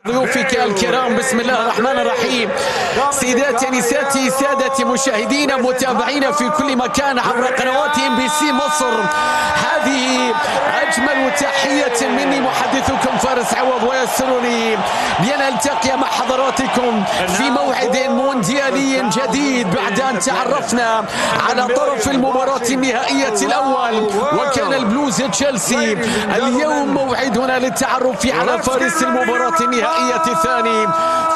ضيوفك الكرام، بسم الله الرحمن الرحيم. سيداتي نساتي سادتي مشاهدينا متابعينا في كل مكان عبر قنوات MBC مصر، هذه أجمل تحية مني محدثكم فارس عوض، ويسرني بأن ألتقي مع حضراتكم في موعد مونديالي جديد بعد أن تعرفنا على طرف المباراة النهائية الأول وكان البلوز تشيلسي. اليوم موعدنا للتعرف على فارس المباراة النهائية الثاني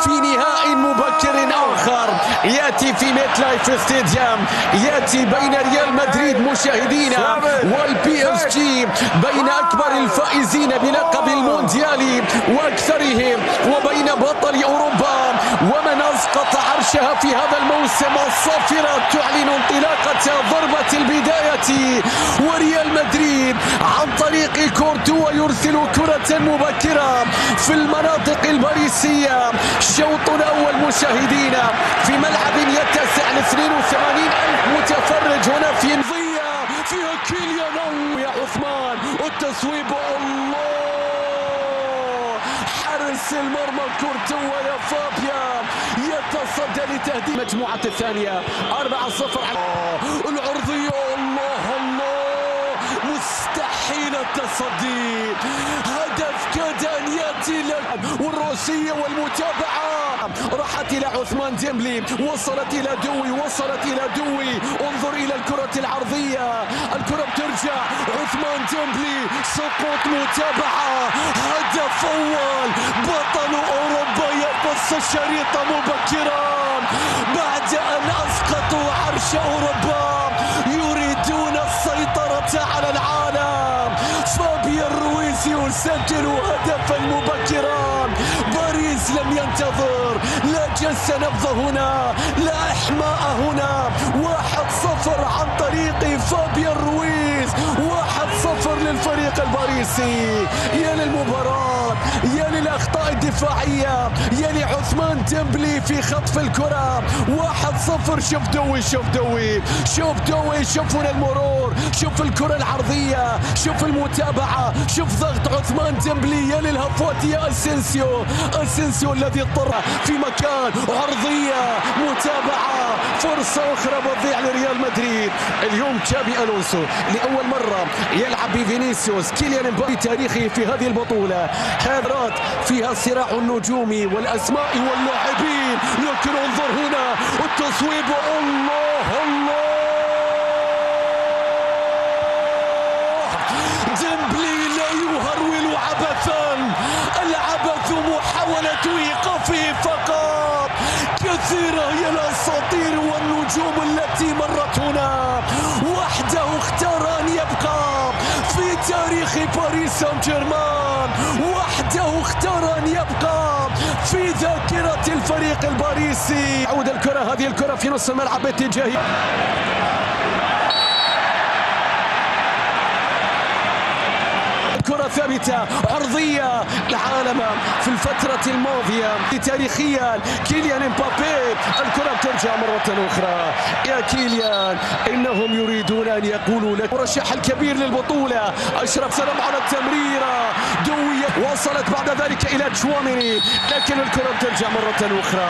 في نهائي مبكر آخر يأتي في ميت لايف ستاديوم، يأتي بين ريال مدريد مشاهدينا والبي اس جي، بين أكبر الفائزين بلقب المونديالي وأكثرهم، وبين بطل أوروبا ومن أسقط عرشها في هذا الموسم. الصافرة تعلن انطلاقة ضربة البداية، وريال مدريد عن طريق كورتوا يرسل كرة مبكرة في المناطق الباريسية. شوط أول مشاهدينا في ملعب يتسع ل 82,000 متفرج هنا في نظية فيها كيليان يا عثمان، والتصويب الله، حارس المرمى كورتوا يا فابيان يتصدى لتهديد مجموعة الثانية 4-0 العرضية. الله الله، مستحيل التصدي، هدف كاد أن يأتي لك، والروسية والمتابعة راحت إلى عثمان ديمبلي، وصلت إلى دوي، وصلت إلى دوي، انظر إلى الكرة العرضية، الكرة بترجع، عثمان ديمبلي، سقوط، متابعة، هدف أول، بطل أوروبا يقص الشريط مبكرا بعد أن أسقطوا عرش أوروبا، يريدون السيطرة على العالم. فابيان رويز يسجل هدفا مبكرا، باريس لم ينتظر، لا جس نبض هنا، لا إحماء هنا. 1-0 عن طريق فابيان رويز، 1-0 للفريق الباريسي. يا للمباراة، يا للأخطاء الدفاعية، يا لعثمان ديمبلي في خطف الكرة. 1-0. شوف دوي، شوف دوي، شوف دوي، شوف هنا المرور، شوف الكرة العرضية، شوف المتابعة، شوف ضغط عثمان ديمبلي. يا للهفوات يا اسينسيو، اسينسيو الذي اضطر في مكان، عرضية، متابعة، فرصة أخرى بتضيع لريال مدريد. اليوم تشابي ألونسو لأول مرة يلعب بفينيسيوس كيليان امبابي تاريخي في هذه البطولة، حضرات فيها صراع النجوم والأسماء واللاعبين. لكن انظر هنا التصويب، الله الله، ديمبلي لا يهرول عبثا، العبث محاولة إيقافه فقط. كثيرة هي الأساطير والنجوم التي مرت هنا، وحده اختار أن يبقى في تاريخ باريس سان جيرمان، وحده اختار أن يبقى في ذاكرة الفريق الباريسي. عود الكرة، هذه الكرة في نص الملعب باتجاه كرة ثابتة عرضية العالم في الفترة الماضية تاريخيا. كيليان امبابي، الكرة ترجع مرة أخرى. يا كيليان، إنهم يريدون أن يقولوا لك مرشح الكبير للبطولة. أشرف سلام على التمريرة، دوية وصلت بعد ذلك إلى تشواميني، لكن الكرة ترجع مرة أخرى.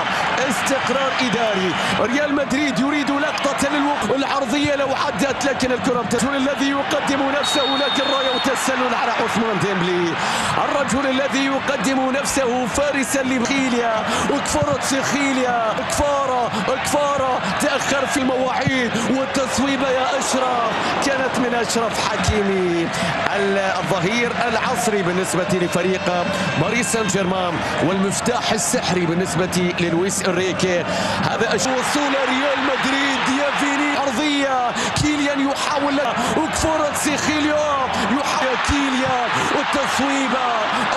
استقرار إداري، ريال مدريد يريد لقطة للوقت، العرضية لو عدت، لكن الكرة الرجل الذي يقدم نفسه، لكن راية تسلل على عثمان ديمبلي، الرجل الذي يقدم نفسه فارسا لخيليا، وكفرت سخيليا، كفارة تأخر في المواعيد، والتصويبة يا أشرف كانت من أشرف حكيمي، الظهير العصري بالنسبة لفريق باريس سان جيرمان، والمفتاح السحري بالنسبة للويس إنريكي. هذا وصول ريال مدريد، يا فيني، عرضية، كيليان يحاول، وكفرت سخيليا، يحاول كيليان، والتصويبة،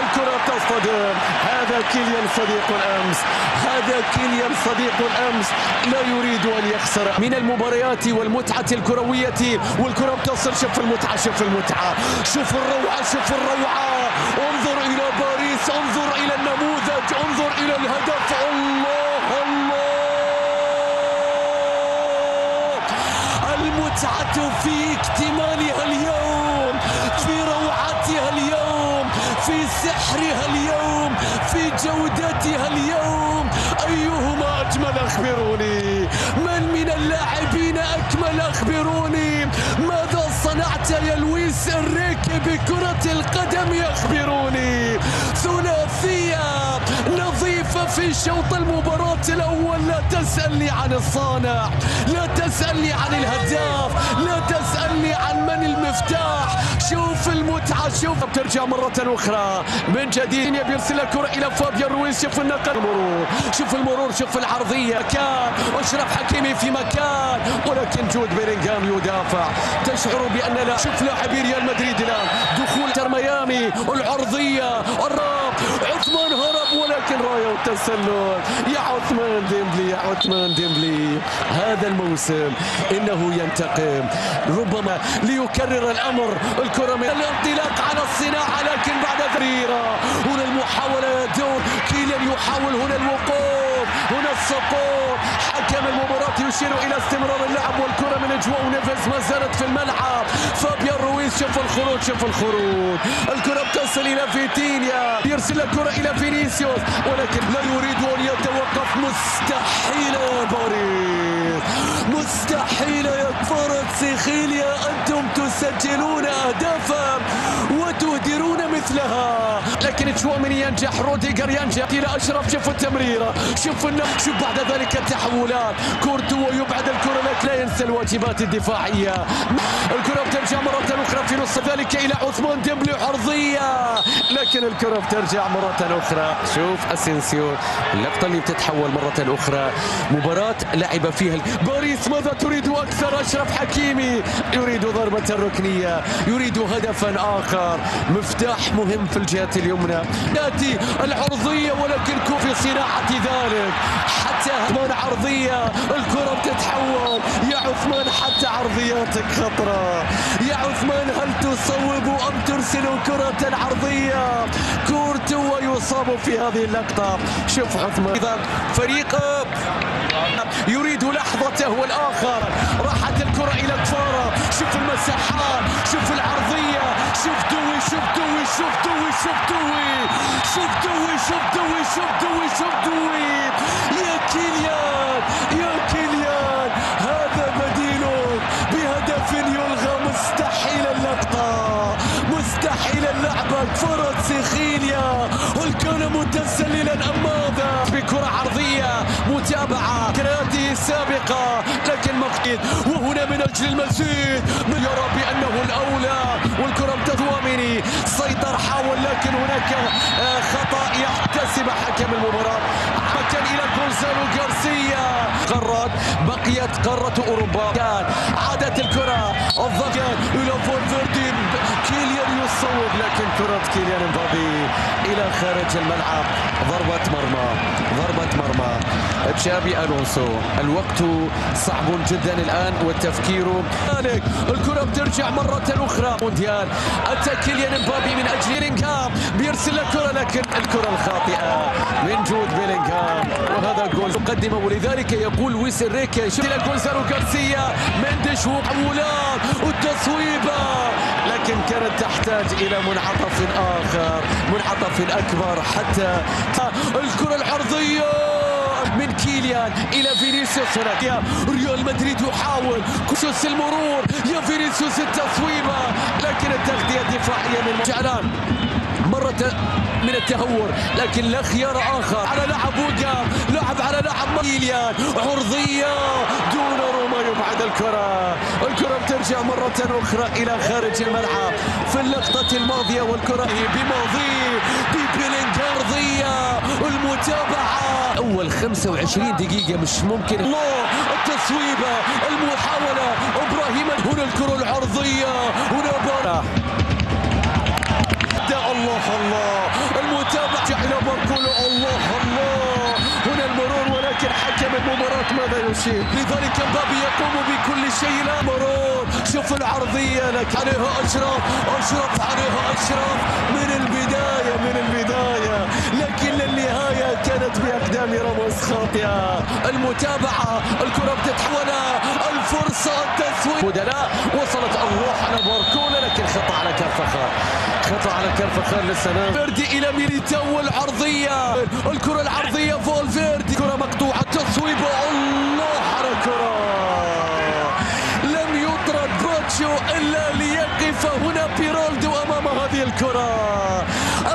الكرة تصطدم. هذا كيليان صديق الأمس، هذا كيليان صديق الأمس، لا يريد أن يخسر من المباريات والمتعة الكروية، والكرة بتصل. شوف المتعة، شوف المتعة، شوف الروعة، شوف الروعة. انظر إلى باريس، انظر إلى النموذج، انظر إلى الهدف. الله الله، المتعة في اكتمالها اليوم، في روعتها اليوم، في سحرها اليوم، في بجودتها اليوم. أيهما أجمل أخبروني؟ من اللاعبين أكمل أخبروني؟ ماذا صنعت يا لويس إنريكي بكرة القدم أخبروني؟ ثلاثية نظيفة في شوط المباراة الأول. لا تسألني عن الصانع، لا تسألني عن الهداف، لا تسألني عن من المفتاح. شوف المتعة، شوف ترجع مرة أخرى من جديد. يرسل الكرة إلى فابيان رويز. شوف النقل، المرور، شوف المرور، شوف العرضية. مكان أشرف حكيمي في مكان، ولكن جود بيلينغهام يدافع. تشعر بأن لا. شوف لاعبي ريال مدريد الآن، دخول انتر ميامي، العرضية، الراب، عثمان هرب، ولكن راية التسلل. يا عثمان ديمبلي، يا عثمان ديمبلي، هذا الموسم إنه ينتقم ربما ليكرر الأمر. الكرة من الانطلاق على الصناعة، لكن بعد تمريرة. هنا المحاولة دور كيليان، يحاول هنا الوقوف، هنا السقوط. حكم المباراة يشير إلى استمرار اللعب، والكرة من جواو نيفيز ما زالت في الملعب. فابيان رويز، شوف الخروج، شوف الخروج. الكرة بتصل إلى فيتينيا، يرسل الكرة إلى فينيسيوس، ولكن لا يريد أن يتوقف. مستحيل يا باريس، مستحيل يا كفارة سيخيليا، أنتم تسجلون أهدافا وتهدرون مثلها. لكن تشواميني ينجح، روديجر ينجح إلى أشرف. شوف التمريرة، شوف شوف بعد ذلك التحولات. كورتوا يبعد الكرة، لكن لا ينسى الواجبات الدفاعية. الكرة بترجع مرة أخرى في نص ذلك إلى عثمان ديمبلي، عرضية، لكن الكرة بترجع مرة أخرى. شوف أسينسيو، اللقطة اللي بتتحول مرة أخرى. مباراة لعب فيها باريس. ماذا تريد أكثر؟ أشرف حكيمي يريد ضربة الركنية، يريد هدفا آخر. مفتاح مهم في الجهة اليمنى. تأتي العرضية، ولكن في صناعة ذلك. حتى عثمان عرضية، الكرة بتتحول. يا عثمان حتى عرضياتك خطرة. يا عثمان هل تصوب أم ترسل كرة عرضية؟ كورتوا يصاب في هذه اللقطة. شوف عثمان، إذا فريق يريد لحظته والآخر. راحت الكرة إلى كفارة. شوف المساحات، شوف العرضية، شوف دوي، شوف دوي، شوف دوي، شوف دوي، شوف دوي، شوف دوي، شوف دوي، شوف دوي. يا كيليان، يا كيليان، هذا بديل بهدف يلغى. مستحيل اللقطة، مستحيل اللعبة. كفارة سيخيليا، هل كان متسللا أم ماذا؟ بكرة عرضية، متابعة كرياته السابقة، لكن مقيد. وهنا من أجل المزيد، يرى بأنه الأولى، والكرة بتثواميني سيطر، حاول، لكن هناك خطأ يحتسب حكم المباراة. مكان إلى غونزالو غارسيا. قارات بقيت قارة أوروبا. عادت الكرة، الضغط إلى فالفيردي. كيليان يصوب، لكن كرة كيليان امبابي إلى خارج الملعب. ضربة مرمى، ضربة مرمى. تشابي ألونسو، الوقت صعب جدا الآن والتفكير. الكرة بترجع مرة أخرى. مونديال، أتى كيليان امبابي من أجل بيلينغهام، بيرسل الكرة، لكن الكرة الخاطئة من جود بيلينغهام، وهذا جول يقدمه. ولذلك يقول لويس إنريكي، شوف إلى غونزالو غارسيا، مندش وحولات والتصويبة، لكن كانت تحتاج إلى منعطف آخر، منعطف أكبر. حتى الكرة العرضية من كيليان إلى فينيسيوس. هناك ريال مدريد يحاول كوسوس المرور، يا فينيسيوس التصويبة، لكن التغطية الدفاعية من جعلان مرة من التهور، لكن لا خيار آخر. على لعب وقام، لعب على لعب كيليان، عرضية دون روما، يبعد الكرة. الكرة بترجع مرة أخرى إلى خارج الملعب في اللقطة الماضية، والكرة بماضي ببيلينغهام. عرضية، المتابعة، أول 25 دقيقة مش ممكن. الله، التصويبة، المحاولة، إبراهيم، هنا الكرة العرضية، هنا بارا. الله الله، المتابعة إلى باركولو، الله الله، هنا المرور، ولكن حكم المباراة ماذا يشير؟ لذلك مبابي يقوم بكل شيء. لا مرور، شوف العرضية، لك عليها أشرف، أشرف عليها أشرف من البداية، من البداية، لكن النهاية كانت بأقدام راموس. خاطئة، المتابعة، الكرة بتتحول، الفرصة، التسويق، بدلاء، وصلت الروح على باركولا لكن خطأ على كارفخال، خطأ على كارفخال للسلام. فيردي إلى ميليتاو، العرضية، الكرة العرضية، فولفيردي، كرة مقطوعة، تصويبة، الله على الكرة، لم يطرد باتشو إلا ليقف هنا بيرالدو أمام هذه الكرة،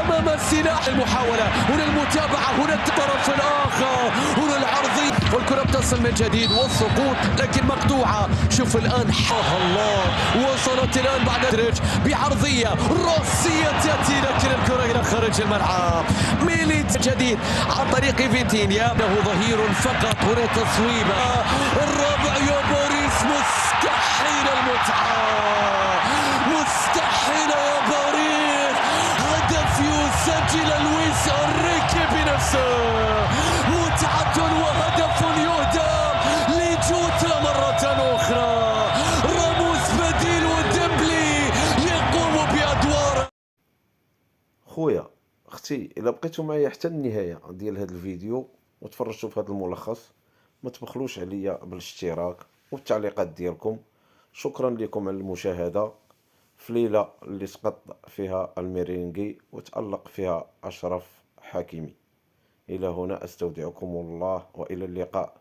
أمام السلاح. المحاولة هنا، المتابعة هنا، الطرف الآخر هنا، العرضية، والكرة بتصل من جديد والسقوط لكن مقطوعة. شوف الآن، الله، وصلت الآن بعد دريج بعرضية راسية تأتي لكن الكرة إلى خارج الملعب. ميليت جديد عن طريق فيتينيا، له ظهير فقط، هنا تصويبة، الرابع يا باريس، مستحيل المتعة، مستحيل يا باريس، هدف يسجل لويس انريكي بنفسه، متعة وهدف يهدى لجوتا مرة أخرى، راموس بديل وديمبلي يقوم بأدوار. خويا اختي، الا بقيتو معايا حتى النهايه ديال هذا الفيديو وتفرجتوا في هذا الملخص، ما تبخلوش عليا بالاشتراك والتعليقات ديالكم. شكرا لكم على المشاهده في ليله اللي سقط فيها الميرينغي وتألق فيها أشرف حكيمي. الى هنا استودعكم الله والى اللقاء.